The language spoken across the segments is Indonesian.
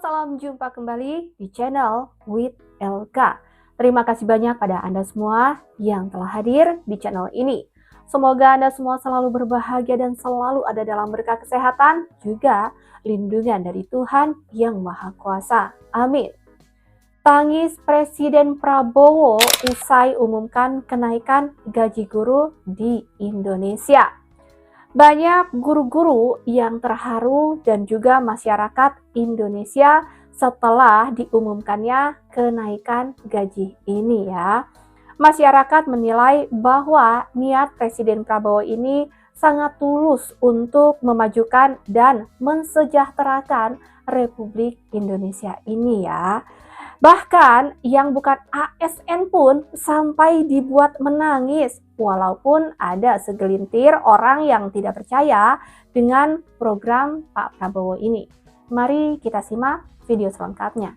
salam jumpa kembali di channel with LK. Terima kasih banyak pada Anda semua yang telah hadir di channel ini. Semoga Anda semua selalu berbahagia dan selalu ada dalam berkah kesehatan, juga lindungan dari Tuhan yang Maha Kuasa. Amin. Tangis Presiden Prabowo usai umumkan kenaikan gaji guru di Indonesia. Banyak guru-guru yang terharu dan juga masyarakat Indonesia setelah diumumkannya kenaikan gaji ini ya. Masyarakat menilai bahwa niat Presiden Prabowo ini sangat tulus untuk memajukan dan mensejahterakan Republik Indonesia ini ya. Bahkan yang bukan ASN pun sampai dibuat menangis, walaupun ada segelintir orang yang tidak percaya dengan program Pak Prabowo ini. Mari kita simak video selengkapnya.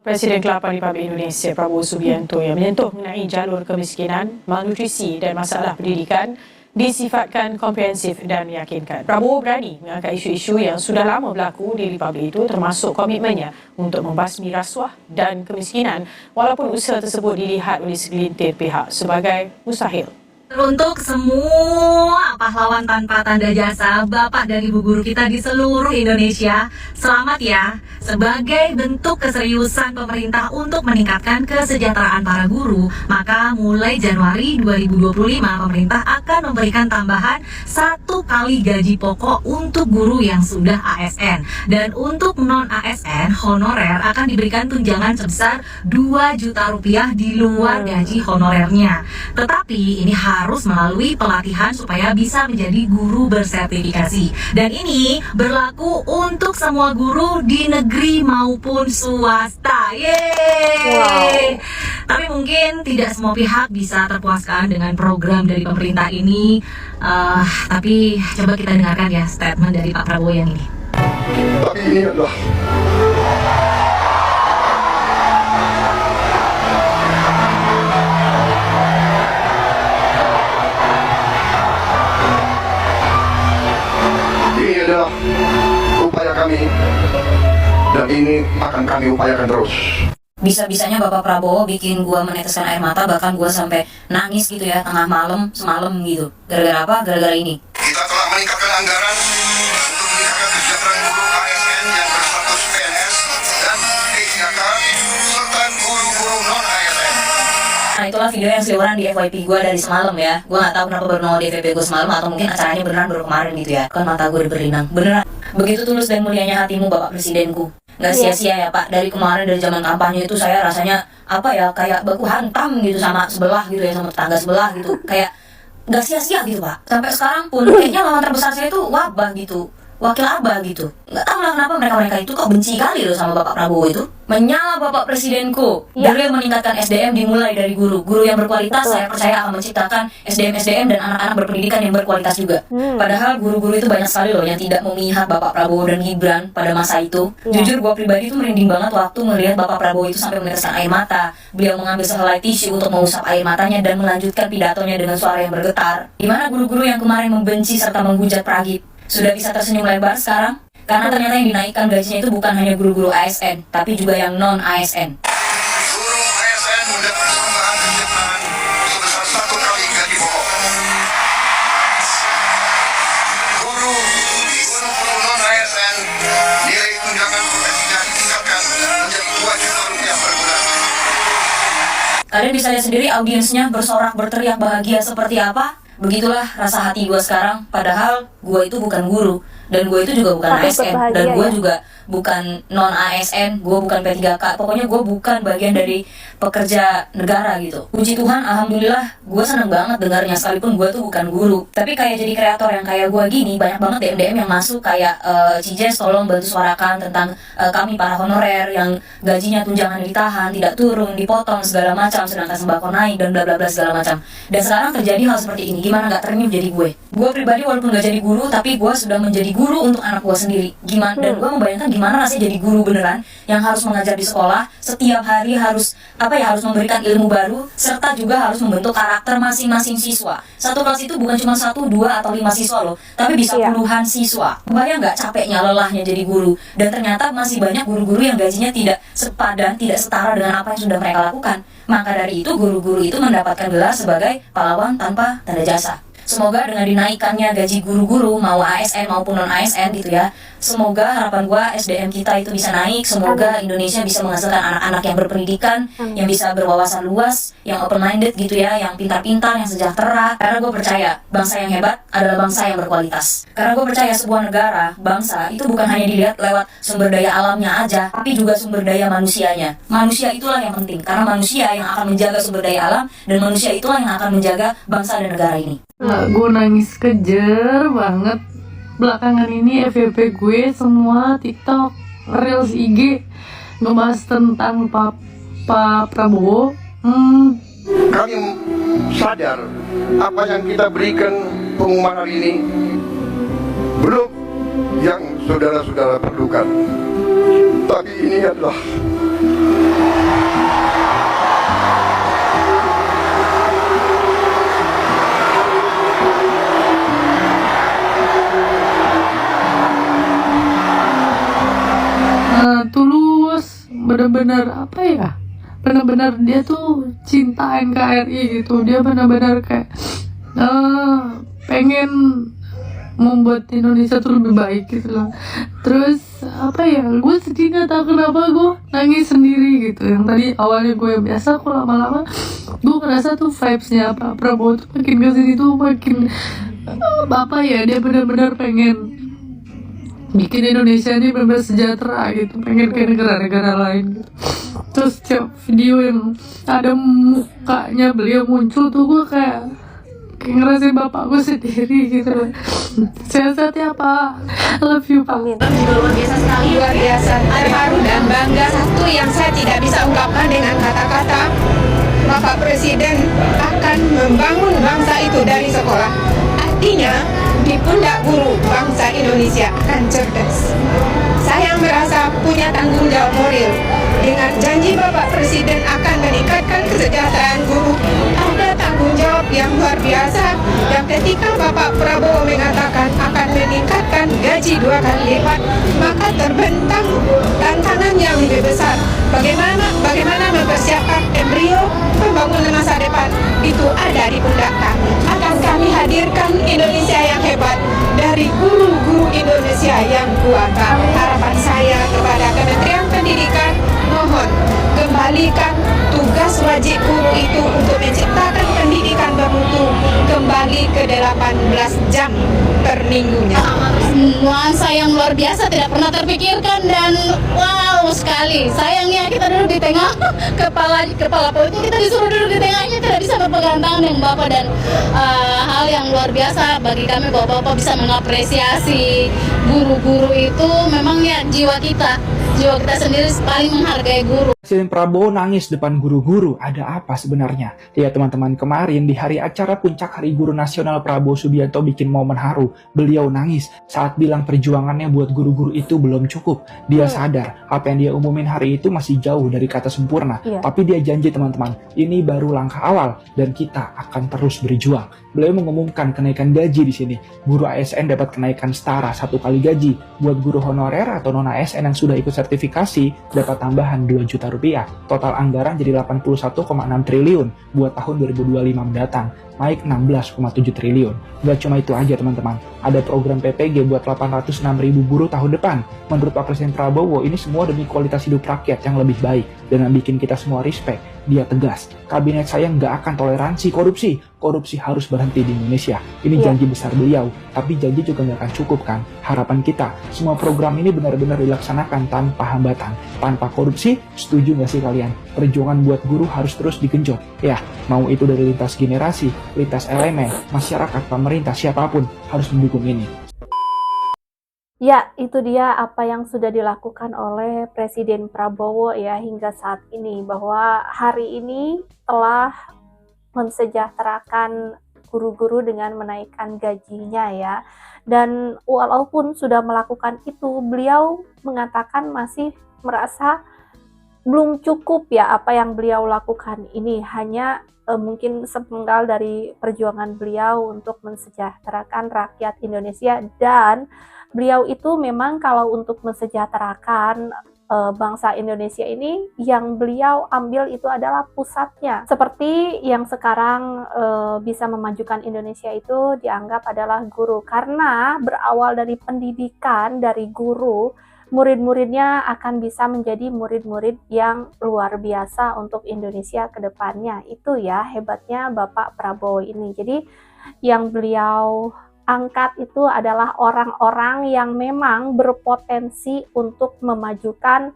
Presiden Kelapa Republik Indonesia Prabowo Subianto yang menyentuh mengenai jalur kemiskinan, malnutrisi dan masalah pendidikan disifatkan komprehensif dan meyakinkan. Prabowo berani mengangkat isu-isu yang sudah lama berlaku di Republik itu, termasuk komitmennya untuk membasmi rasuah dan kemiskinan, walaupun usaha tersebut dilihat oleh segelintir pihak sebagai mustahil. Untuk semua pahlawan tanpa tanda jasa, Bapak dan Ibu guru kita di seluruh Indonesia, selamat ya. Sebagai bentuk keseriusan pemerintah untuk meningkatkan kesejahteraan para guru, maka mulai Januari 2025 pemerintah akan memberikan tambahan 1 kali gaji pokok untuk guru yang sudah ASN. Dan untuk non-ASN, honorer akan diberikan tunjangan sebesar 2 juta rupiah di luar gaji honorernya. Tetapi ini harus melalui pelatihan supaya bisa menjadi guru bersertifikasi. Dan ini berlaku untuk semua guru di negeri maupun swasta. Yeay! Wow. Tapi mungkin tidak semua pihak bisa terpuaskan dengan program dari pemerintah ini. Tapi coba kita dengarkan ya statement dari Pak Prabowo yang ini. Tapi ini adalah upaya kami, dan ini akan kami upayakan terus. Bisa-bisanya Bapak Prabowo bikin gua meneteskan air mata, bahkan gua sampai nangis gitu ya, tengah malam, semalam gitu. Gara-gara apa? Gara-gara ini. Kita telah meningkatkan anggaran untuk meningkatkan kesejahteraan guru ASN yang berstatus PNS dan P3K serta guru-guru non-ASN. Nah itulah video yang seliweran di FYP gue dari semalam ya. Gue gak tahu kenapa baru nongol di FYP gue semalam, atau mungkin acaranya beneran baru kemarin gitu ya. Kan mata gue berinang. Beneran. Begitu tulus dan mulianya hatimu Bapak Presidenku. Gak sia-sia ya Pak. Dari kemarin, dari zaman kampanye itu saya rasanya apa ya, kayak baku hantam gitu sama sebelah gitu ya, sama tetangga sebelah gitu. Kayak gak sia-sia gitu Pak. Sampai sekarang pun kayaknya lawan terbesar saya itu wabah gitu, wakil abah gitu. Gak tahu lah kenapa mereka itu kok benci kali loh sama Bapak Prabowo itu. Menyala Bapak Presidenku, dengan meningkatkan SDM dimulai dari guru. Guru yang berkualitas, saya percaya akan menciptakan SDM dan anak-anak berpendidikan yang berkualitas juga. Padahal guru-guru itu banyak sekali loh yang tidak memihak Bapak Prabowo dan Gibran pada masa itu. Jujur gue pribadi itu merinding banget waktu melihat Bapak Prabowo itu sampai meneteskan air mata. Beliau mengambil sehelai tisu untuk mengusap air matanya dan melanjutkan pidatonya dengan suara yang bergetar. Di mana guru-guru yang kemarin membenci serta menghujat Pragit sudah bisa tersenyum lebar sekarang? Karena ternyata yang dinaikkan gajinya itu bukan hanya guru-guru ASN, tapi juga yang non-ASN. Guru ASN mendapat tambahan kesejahteraan sebesar 1 kali gaji pokok. Guru non-ASN nilai tunjangan profesinya ditingkatkan menjadi 2 juta rupiah per bulan. Kalian bisa lihat sendiri audiensnya bersorak berteriak bahagia seperti apa. Begitulah rasa hati gue sekarang, padahal gue itu bukan guru, dan gue itu juga bukan ASN, dan gue juga bukan non-ASN, gue bukan P3K, pokoknya gue bukan bagian dari pekerja negara gitu. Puji Tuhan, alhamdulillah, gue seneng banget dengarnya, sekalipun gue tuh bukan guru. Tapi kayak jadi kreator yang kayak gue gini, banyak banget DM-DM yang masuk kayak Cijes tolong bantu suarakan tentang kami para honorer yang gajinya tunjangan ditahan, tidak turun, dipotong segala macam, sedangkan sembako naik dan bla bla bla segala macam. Dan sekarang terjadi hal seperti ini. gimana nggak ternyuh jadi gue pribadi walaupun nggak jadi guru tapi gue sudah menjadi guru untuk anak gue sendiri. Gimana dan gue membayangkan gimana rasanya jadi guru beneran yang harus mengajar di sekolah setiap hari, harus harus memberikan ilmu baru serta juga harus membentuk karakter masing-masing siswa. Satu kelas itu bukan cuma 1, 2 atau 5 siswa loh, tapi bisa puluhan siswa. Bayang nggak capeknya, lelahnya jadi guru. Dan ternyata masih banyak guru-guru yang gajinya tidak sepadan, tidak setara dengan apa yang sudah mereka lakukan. Maka dari itu guru-guru itu mendapatkan gelar sebagai pahlawan tanpa tanda jasa. Semoga dengan dinaikannya gaji guru-guru mau ASN maupun non ASN gitu ya, semoga harapan gua SDM kita itu bisa naik. Semoga Indonesia bisa menghasilkan anak-anak yang berpendidikan, yang bisa berwawasan luas, yang open minded gitu ya, yang pintar-pintar, yang sejahtera. Karena gue percaya bangsa yang hebat adalah bangsa yang berkualitas. Karena gue percaya sebuah negara, bangsa itu bukan hanya dilihat lewat sumber daya alamnya aja, tapi juga sumber daya manusianya. Manusia itulah yang penting, karena manusia yang akan menjaga sumber daya alam, dan manusia itulah yang akan menjaga bangsa dan negara ini. Gue nangis kejer banget belakangan ini. FYP gue semua TikTok, Reels IG ngebahas tentang Pak Prabowo. Kami sadar apa yang kita berikan pengumuman hari ini belum yang saudara-saudara perlukan. Tapi ini adalah tulus, benar-benar benar-benar dia tuh cinta NKRI gitu. Dia benar-benar kayak pengen membuat Indonesia tuh lebih baik gitu loh. Terus gue sedih, nggak tahu kenapa gue nangis sendiri gitu. Yang tadi awalnya gue biasa, kok lama-lama gue ngerasa tuh vibesnya Pak Prabowo tuh makin kesini tuh makin dia benar-benar pengen bikin Indonesia ini benar-benar sejahtera gitu, pengen kayak negara-negara lain gitu. Terus setiap video yang ada mukanya beliau muncul tuh gue kayak ngerasain bapak gue sendiri gitu. Sehat-sehat ya Pak, love you Pak. Luar biasa sekali, luar biasa, terharu dan bangga. Satu yang saya tidak bisa ungkapkan dengan kata-kata, Bapak Presiden akan membangun bangsa itu dari sekolah. Artinya di pundak guru bangsa Indonesia akan cerdas. Saya merasa punya tanggung jawab moral dengan janji Bapak Presiden akan meningkatkan kesejahteraan guru. Ada tanggung jawab yang luar biasa yang ketika Bapak Prabowo mengatakan akan meningkatkan gaji 2 kali lipat, maka terbentang tantangan yang lebih besar. Bagaimana mempersiapkan embrio pembangunan masa depan itu ada di pundak kami. Akan kami hadirkan Indonesia yang hebat dari guru-guru Indonesia yang kuat. Harapan saya kepada Kementerian Pendidikan, mohon kembalikan tugas wajib guru itu untuk menciptakan pendidikan bermutu kembali ke 18 jam per minggunya. Nuansa yang luar biasa tidak pernah terpikirkan dan wow sekali. Sayangnya kita duduk di tengah, kepala politik kita disuruh duduk di tengahnya, tidak bisa berpegang tangan dengan Bapak. Dan hal yang luar biasa bagi kami bahwa Bapak bisa mengapresiasi guru-guru itu. Memang ya jiwa kita sendiri paling menghargai guru. Presiden Prabowo nangis depan guru-guru. Ada apa sebenarnya? Ya teman-teman, kemarin di hari acara Puncak Hari Guru Nasional, Prabowo Subianto bikin momen haru. Beliau nangis saat bilang perjuangannya buat guru-guru itu belum cukup. Dia sadar apa yang dia umumin hari itu masih jauh dari kata sempurna. Tapi dia janji teman-teman, ini baru langkah awal dan kita akan terus berjuang. Beliau mengumumkan kenaikan gaji di sini. Guru ASN dapat kenaikan setara 1 kali gaji. Buat guru honorer atau non ASN yang sudah ikut sertifikasi dapat tambahan 2 juta rupiah. Total anggaran jadi 81,6 triliun buat tahun 2025 mendatang, naik 16,7 triliun. Gak cuma itu aja teman-teman, ada program PPG buat 806.000 guru tahun depan. Menurut Pak Presiden Prabowo, ini semua demi kualitas hidup rakyat yang lebih baik dan yang bikin kita semua respect. Dia tegas, kabinet saya nggak akan toleransi korupsi. Korupsi harus berhenti di Indonesia. Ini janji besar beliau, tapi janji juga nggak akan cukup kan? Harapan kita, semua program ini benar-benar dilaksanakan tanpa hambatan, tanpa korupsi. Setuju nggak sih kalian? Perjuangan buat guru harus terus digenjot. Ya, mau itu dari lintas generasi, lintas elemen, masyarakat, pemerintah, siapapun harus mendukung ini. Ya, itu dia apa yang sudah dilakukan oleh Presiden Prabowo ya hingga saat ini, bahwa hari ini telah mensejahterakan guru-guru dengan menaikkan gajinya ya. Dan walaupun sudah melakukan itu, beliau mengatakan masih merasa belum cukup ya apa yang beliau lakukan ini, hanya mungkin sepenggal dari perjuangan beliau untuk mensejahterakan rakyat Indonesia. Dan beliau itu memang kalau untuk mensejahterakan bangsa Indonesia ini, yang beliau ambil itu adalah pusatnya. Seperti yang sekarang bisa memajukan Indonesia itu dianggap adalah guru, karena berawal dari pendidikan dari guru, murid-muridnya akan bisa menjadi murid-murid yang luar biasa untuk Indonesia ke depannya. Itu ya hebatnya Bapak Prabowo ini. Jadi yang beliau angkat itu adalah orang-orang yang memang berpotensi untuk memajukan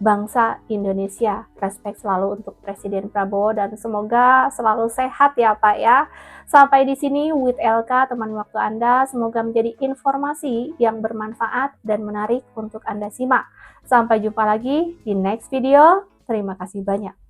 bangsa Indonesia. Respek selalu untuk Presiden Prabowo dan semoga selalu sehat ya Pak ya. Sampai di sini with LK, teman waktu Anda. Semoga menjadi informasi yang bermanfaat dan menarik untuk Anda simak. Sampai jumpa lagi di next video. Terima kasih banyak.